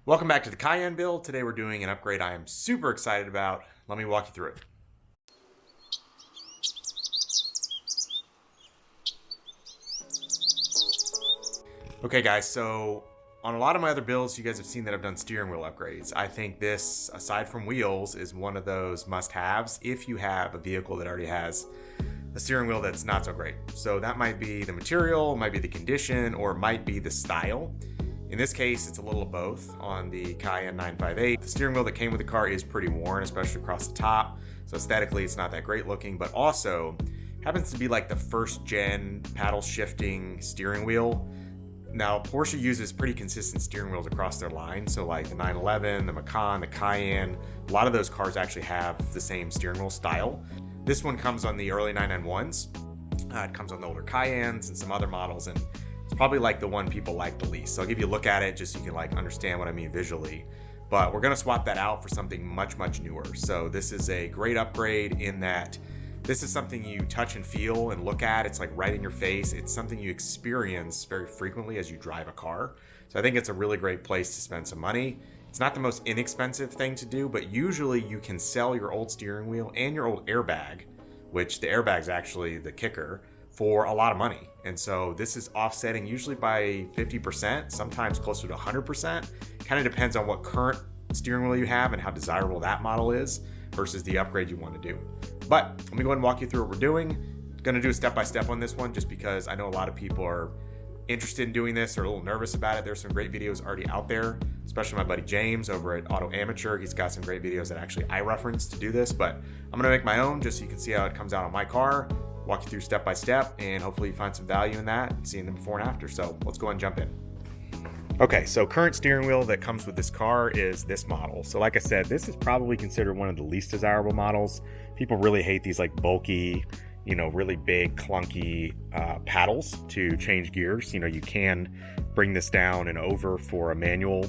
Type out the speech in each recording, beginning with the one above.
Welcome back to the Cayenne build. Today we're doing an upgrade I am super excited about. Let me walk you through it. Okay guys, so on a lot of my other builds, you guys have seen that I've done steering wheel upgrades. I think this, aside from wheels, is one of those must-haves if you have a vehicle that already has a steering wheel that's not so great. So that might be the material, might be the condition, or it might be the style. In this case, it's a little of both. On the Cayenne 958, the steering wheel that came with the car is pretty worn, especially across the top. So aesthetically, it's not that great looking, but also happens to be like the first gen paddle shifting steering wheel. Now, Porsche uses pretty consistent steering wheels across their line. So like the 911, the Macan, the Cayenne, a lot of those cars actually have the same steering wheel style. This one comes on the early 991s. It comes on the older Cayennes and some other models, and it's probably like the one people like the least. So I'll give you a look at it just so you can like understand what I mean visually. But we're gonna swap that out for something much, much newer. So this is a great upgrade in that this is something you touch and feel and look at. It's like right in your face. It's something you experience very frequently as you drive a car. So I think it's a really great place to spend some money. It's not the most inexpensive thing to do, but usually you can sell your old steering wheel and your old airbag, which the airbag's actually the kicker, for a lot of money. And so this is offsetting usually by 50%, sometimes closer to 100%. Kind of depends on what current steering wheel you have and how desirable that model is versus the upgrade you want to do. But let me go ahead and walk you through what we're doing. Going to do a step-by-step on this one just because I know a lot of people are interested in doing this or a little nervous about it. There's some great videos already out there, especially my buddy James over at Auto Amateur. He's got some great videos that actually I reference to do this, but I'm going to make my own just so you can see how it comes out on my car, walk you through step by step, and hopefully you find some value in that, seeing them before and after. So let's go ahead and jump in. Okay, so current steering wheel that comes with this car is this model. So like I said, this is probably considered one of the least desirable models. People really hate these like bulky, really big, clunky paddles to change gears. You can bring this down and over for a manual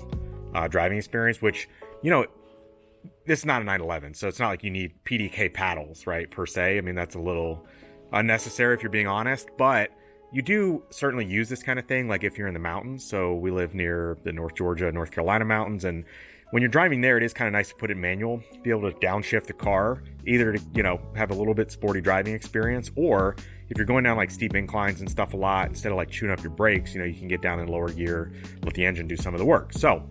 driving experience, which, this is not a 911, so it's not like you need PDK paddles, right, per se. I mean, that's a little unnecessary if you're being honest, but you do certainly use this kind of thing, like if you're in the mountains. So we live near the North Georgia, North Carolina mountains, and when you're driving there, it is kind of nice to put it in manual, be able to downshift the car, either to, have a little bit sporty driving experience, or if you're going down like steep inclines and stuff a lot, instead of like chewing up your brakes, you can get down in lower gear, let the engine do some of the work. So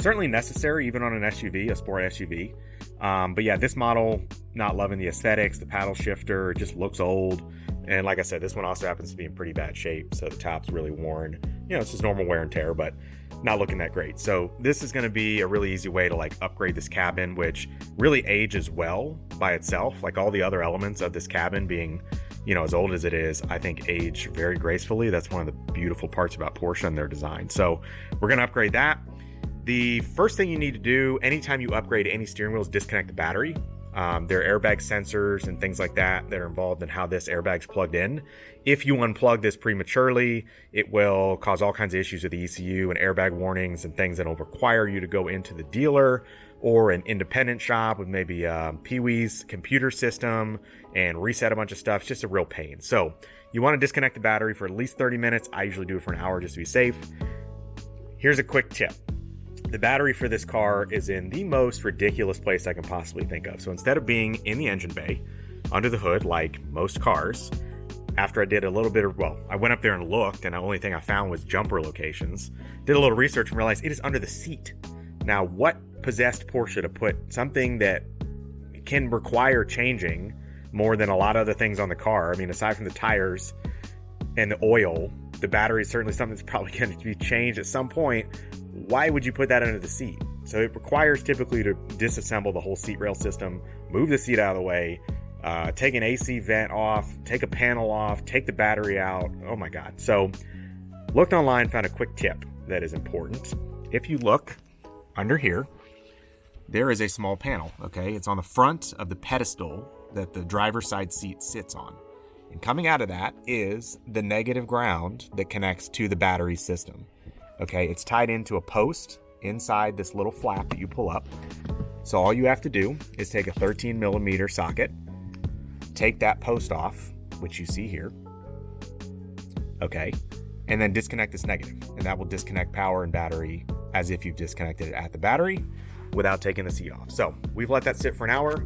certainly necessary, even on an SUV, a sport SUV. But yeah, this model, not loving the aesthetics, the paddle shifter, it just looks old. And like I said, this one also happens to be in pretty bad shape. So the top's really worn. It's just normal wear and tear, but not looking that great. So this is going to be a really easy way to like upgrade this cabin, which really ages well by itself. Like all the other elements of this cabin being, as old as it is, I think age very gracefully. That's one of the beautiful parts about Porsche and their design. So we're going to upgrade that. The first thing you need to do anytime you upgrade any steering wheel is disconnect the battery. There are airbag sensors and things like that that are involved in how this airbag's plugged in. If you unplug this prematurely, it will cause all kinds of issues with the ECU and airbag warnings and things that will require you to go into the dealer or an independent shop with maybe Pee-wee's computer system and reset a bunch of stuff. It's just a real pain. So you want to disconnect the battery for at least 30 minutes. I usually do it for an hour just to be safe. Here's a quick tip. The battery for this car is in the most ridiculous place I can possibly think of. So instead of being in the engine bay, under the hood, like most cars, after I did a little bit of, I went up there and looked, and the only thing I found was jumper locations. Did a little research and realized it is under the seat. Now, what possessed Porsche to put something that can require changing more than a lot of other things on the car? I mean, aside from the tires and the oil, the battery is certainly something that's probably going to be changed at some point. Why would you put that under the seat? So it requires typically to disassemble the whole seat rail system, move the seat out of the way, take an AC vent off, take a panel off, take the battery out. Oh my God. So looked online, found a quick tip that is important. If you look under here, there is a small panel, okay? It's on the front of the pedestal that the driver's side seat sits on. And coming out of that is the negative ground that connects to the battery system. Okay, it's tied into a post inside this little flap that you pull up. So all you have to do is take a 13 millimeter socket, take that post off, which you see here. Okay, and then disconnect this negative, and that will disconnect power and battery as if you've disconnected it at the battery without taking the seat off. So we've let that sit for an hour.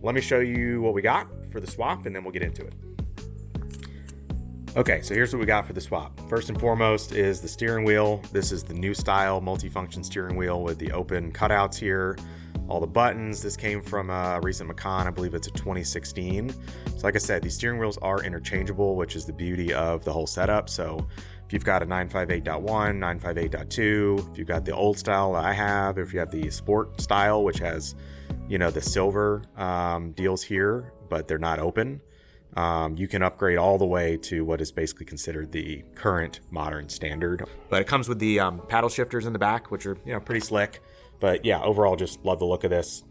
Let me show you what we got for the swap, and then we'll get into it. Okay, so here's what we got for the swap. First and foremost is the steering wheel. This is the new style multifunction steering wheel with the open cutouts here, all the buttons. This came from a recent Macan, I believe it's a 2016. So like I said, these steering wheels are interchangeable, which is the beauty of the whole setup. So if you've got a 958.1, 958.2, if you've got the old style that I have, if you have the sport style, which has, you know, the silver deals here, but they're not open, you can upgrade all the way to what is basically considered the current modern standard. But it comes with the paddle shifters in the back, which are, you know, pretty slick. But yeah, overall, just love the look of this.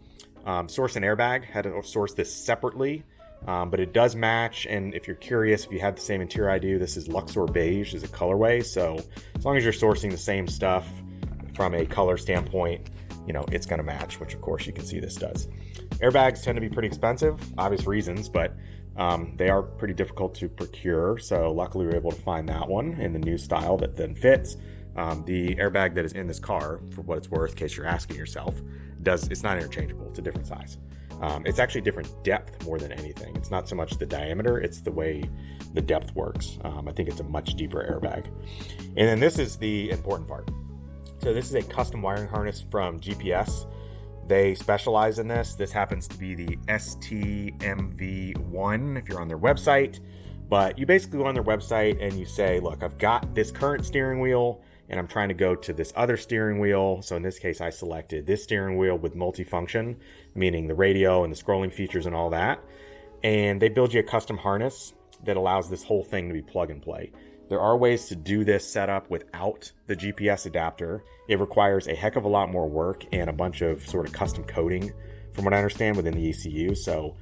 Source and airbag, had to source this separately, but it does match. And if you're curious, if you have the same interior I do, this is Luxor Beige is a colorway. So as long as you're sourcing the same stuff from a color standpoint, you know, it's going to match, which of course you can see this does. Airbags tend to be pretty expensive, obvious reasons, but they are pretty difficult to procure. So luckily we were able to find that one in the new style that then fits. The airbag that is in this car, for what it's worth, in case you're asking yourself, it's not interchangeable. It's a different size. It's actually different depth more than anything. It's not so much the diameter, it's the way the depth works. I think it's a much deeper airbag. And then this is the important part. So this is a custom wiring harness from GPS. They specialize in this. This happens to be the STMV1 if you're on their website. But you basically go on their website and you say, look, I've got this current steering wheel and I'm trying to go to this other steering wheel. So in this case, I selected this steering wheel with multifunction, meaning the radio and the scrolling features and all that. And they build you a custom harness that allows this whole thing to be plug and play. There are ways to do this setup without the GPS adapter. It requires a heck of a lot more work and a bunch of sort of custom coding, from what I understand, within the ECU. So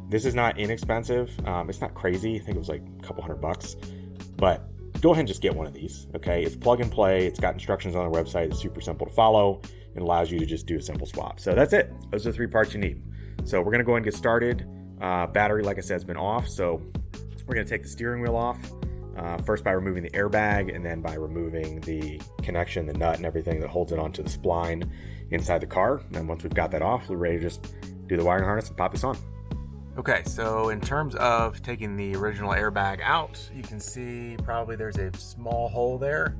this is not inexpensive. It's not crazy. I think it was like a couple $100, but go ahead and just get one of these. Okay, it's plug and play. It's got instructions on their website. It's super simple to follow. It allows you to just do a simple swap. So that's it. Those are the 3 parts you need. So we're gonna go ahead and get started. Battery, like I said, has been off. So we're gonna take the steering wheel off. First by removing the airbag, and then by removing the connection, the nut and everything that holds it onto the spline inside the car. And then once we've got that off, we're ready to just do the wiring harness and pop this on. Okay, so in terms of taking the original airbag out, you can see probably there's a small hole there.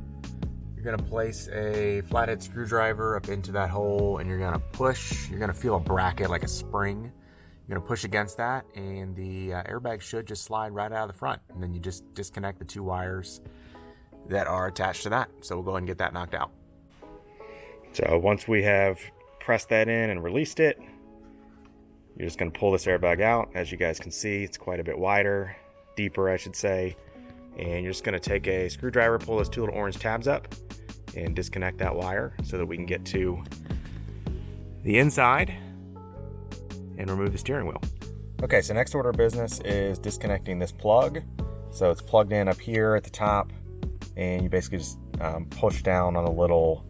You're gonna place a flathead screwdriver up into that hole, and you're gonna push. You're gonna feel a bracket like a spring. You're gonna push against that, and the airbag should just slide right out of the front. And then you just disconnect the 2 wires that are attached to that. So we'll go ahead and get that knocked out. So once we have pressed that in and released it, you're just gonna pull this airbag out. As you guys can see, it's quite a bit wider, deeper, I should say. And you're just gonna take a screwdriver, pull those 2 little orange tabs up, and disconnect that wire so that we can get to the inside and remove the steering wheel. Okay, so next order of business is disconnecting this plug. So it's plugged in up here at the top, and you basically just push down on the little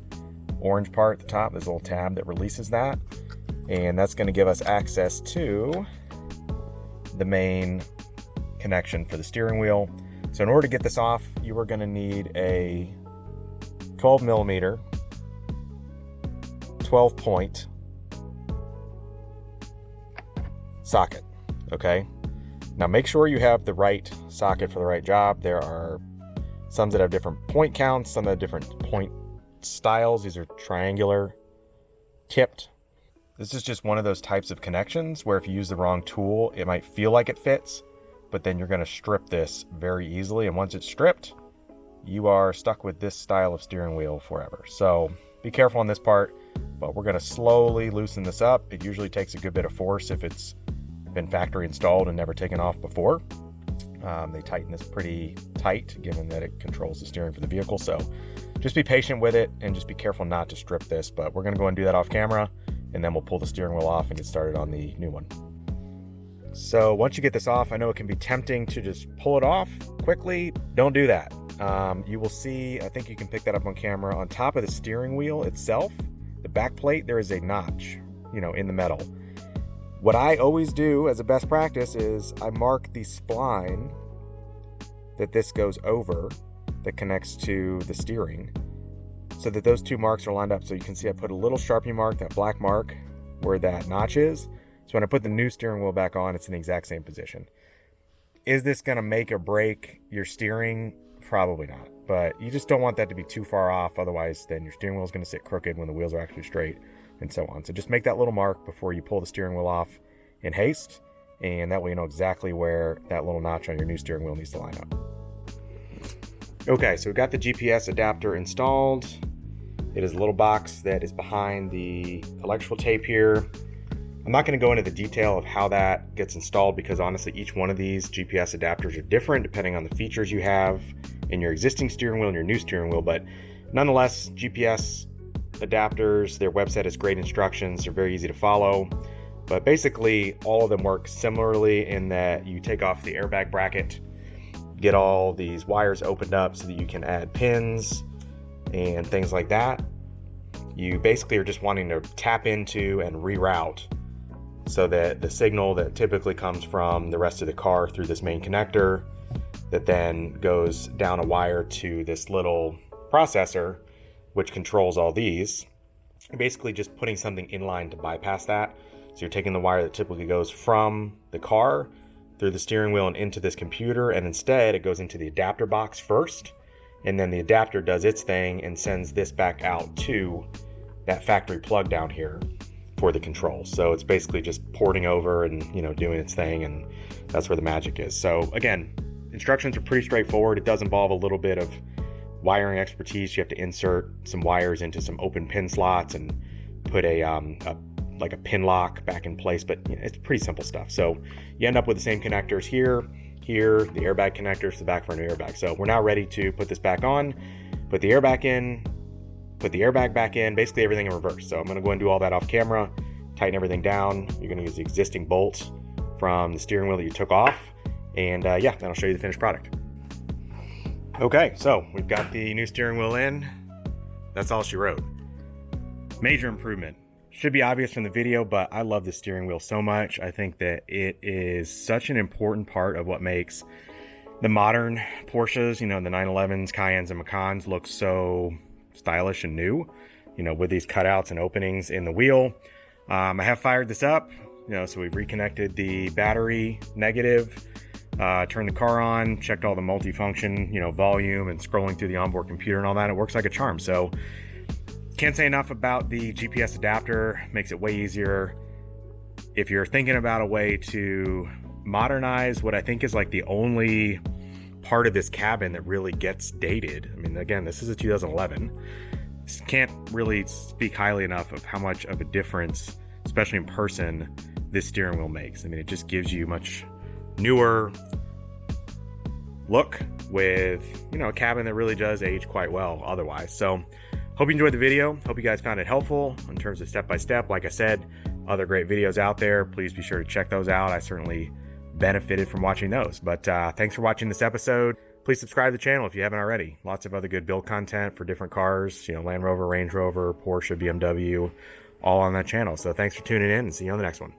orange part at the top. There's a little tab that releases that, and that's going to give us access to the main connection for the steering wheel. So in order to get this off, you are going to need a 12 millimeter 12 point socket. Okay, now make sure you have the right socket for the right job. There are some that have different point counts, some that have different point styles. These are triangular tipped. This is just one of those types of connections where if you use the wrong tool, it might feel like it fits, but then you're going to strip this very easily. And once it's stripped, you are stuck with this style of steering wheel forever. So be careful on this part, but we're going to slowly loosen this up. It usually takes a good bit of force if it's been factory installed and never taken off before. They tighten this pretty tight given that it controls the steering for the vehicle. So just be patient with it and just be careful not to strip this, but we're going to go and do that off camera, and then we'll pull the steering wheel off and get started on the new one. So once you get this off, I know it can be tempting to just pull it off quickly. Don't do that. You will see, I think you can pick that up on camera, on top of the steering wheel itself, the back plate, there is a notch, in the metal. What I always do as a best practice is I mark the spline that this goes over that connects to the steering, so that those two marks are lined up. So you can see I put a little Sharpie mark, that black mark where that notch is. So when I put the new steering wheel back on, it's in the exact same position. Is this going to make or break your steering? Probably not, but you just don't want that to be too far off. Otherwise, then your steering wheel is going to sit crooked when the wheels are actually straight, and so on. So just make that little mark before you pull the steering wheel off in haste, and that way you know exactly where that little notch on your new steering wheel needs to line up. Okay, so we've got the GPS adapter installed. It is a little box that is behind the electrical tape here. I'm not going to go into the detail of how that gets installed because honestly, each one of these GPS adapters are different depending on the features you have in your existing steering wheel and your new steering wheel. But nonetheless, GPS adapters, their website has great instructions. They're very easy to follow. But basically, all of them work similarly in that you take off the airbag bracket, get all these wires opened up so that you can add pins and things like that. You basically are just wanting to tap into and reroute so that the signal that typically comes from the rest of the car through this main connector that then goes down a wire to this little processor which controls all these. You're basically just putting something in line to bypass that. So you're taking the wire that typically goes from the car through the steering wheel and into this computer, and instead it goes into the adapter box first, and then the adapter does its thing and sends this back out to that factory plug down here for the control. So it's basically just porting over and doing its thing, and that's where the magic is. So again, instructions are pretty straightforward. It does involve a little bit of wiring expertise. You have to insert some wires into some open pin slots and put like a pin lock back in place, but it's pretty simple stuff. So you end up with the same connectors here, the airbag connectors to the back for a new airbag. So we're now ready to put this back on, put the airbag in, put the airbag back in, basically everything in reverse. So I'm going to go and do all that off camera, tighten everything down. You're going to use the existing bolt from the steering wheel that you took off, and yeah, then I'll show you the finished product. Okay, so we've got the new steering wheel in. That's all she wrote. Major improvement. Should be obvious from the video, but I love the steering wheel so much. I think that it is such an important part of what makes the modern Porsches, the 911s, Cayennes, and Macans look so stylish and new, with these cutouts and openings in the wheel. I have fired this up, so we've reconnected the battery negative, turned the car on, checked all the multifunction, volume and scrolling through the onboard computer and all that. It works like a charm. So can't say enough about the GPS adapter. Makes it way easier. If you're thinking about a way to modernize what I think is like the only part of this cabin that really gets dated. I mean, again, this is a 2011. Can't really speak highly enough of how much of a difference, especially in person, this steering wheel makes. I mean, it just gives you much newer look with, a cabin that really does age quite well otherwise. So hope you enjoyed the video. Hope you guys found it helpful in terms of step-by-step. Like I said, other great videos out there. Please be sure to check those out. I certainly benefited from watching those. But thanks for watching this episode. Please subscribe to the channel if you haven't already. Lots of other good build content for different cars, Land Rover, Range Rover, Porsche, BMW, all on that channel. So thanks for tuning in, and see you on the next one.